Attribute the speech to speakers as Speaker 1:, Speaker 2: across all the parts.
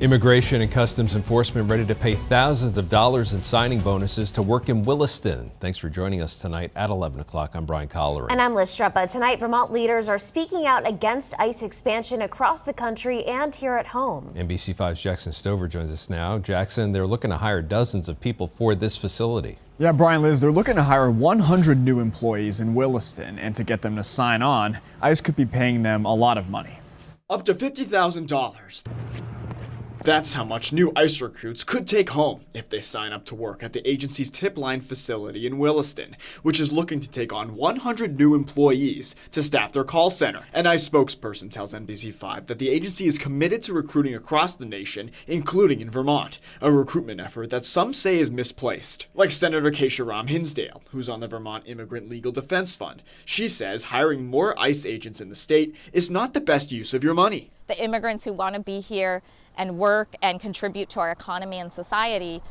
Speaker 1: Immigration and Customs Enforcement ready to pay thousands of dollars in signing bonuses to work in Williston. Thanks for joining us tonight at 11 o'clock. I'm Brian Colleran.
Speaker 2: And I'm Liz Streppa. Tonight, Vermont leaders are speaking out against ICE expansion across the country and here at home.
Speaker 1: NBC5's Jackson Stover joins us now. Jackson, they're looking to hire dozens of people for this facility.
Speaker 3: Yeah, Brian, Liz, they're looking to hire 100 new employees in Williston, and to get them to sign on, ICE could be paying them a lot of money.
Speaker 4: Up to $50,000. That's how much new ICE recruits could take home if they sign up to work at the agency's Tip Line facility in Williston, which is looking to take on 100 new employees to staff their call center. An ICE spokesperson tells NBC5 that the agency is committed to recruiting across the nation, including in Vermont, a recruitment effort that some say is misplaced. Like Senator Keisha Ram Hinsdale, who's on the Vermont Immigrant Legal Defense Fund. She says hiring more ICE agents in the state is not the best use of your money.
Speaker 5: The immigrants who want to be here and work and contribute to our economy and society,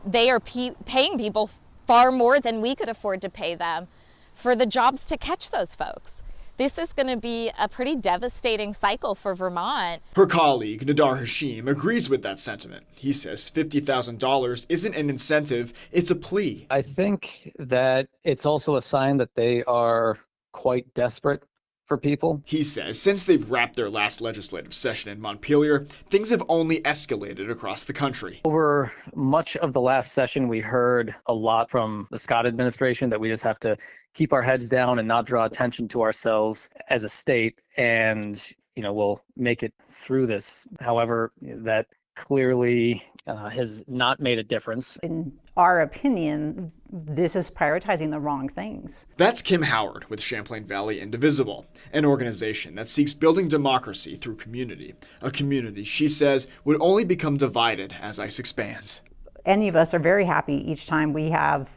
Speaker 5: they are paying people far more than we could afford to pay them for the jobs to catch those folks. This is going to be a pretty devastating cycle for Vermont.
Speaker 4: Her colleague, Nadar Hashim, agrees with that sentiment. He says $50,000 isn't an incentive, it's a plea.
Speaker 6: I think that it's also a sign that they are quite desperate for people.
Speaker 4: He says since they've wrapped their last legislative session in Montpelier, things have only escalated across the country.
Speaker 6: Over much of the last session, we heard a lot from the Scott administration that we just have to keep our heads down and not draw attention to ourselves as a state, and we'll make it through this. However, that clearly has not made a difference.
Speaker 7: In our opinion, this is prioritizing the wrong things.
Speaker 4: That's Kim Howard with Champlain Valley Indivisible, an organization that seeks building democracy through community. A community, she says, would only become divided as ICE expands.
Speaker 7: Any of us are very happy each time we have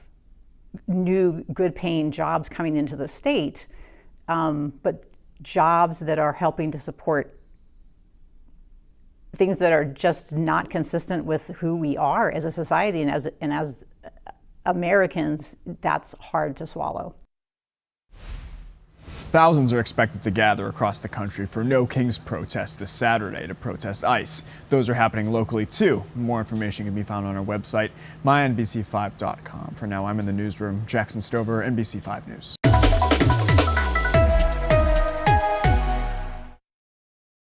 Speaker 7: new good paying jobs coming into the state, but jobs that are helping to support things that are just not consistent with who we are as a society and as Americans, that's hard to swallow.
Speaker 3: Thousands are expected to gather across the country for No Kings protests this Saturday to protest ICE. Those are happening locally too. More information can be found on our website, mynbc5.com. For now, I'm in the newsroom. Jackson Stover, NBC5 News.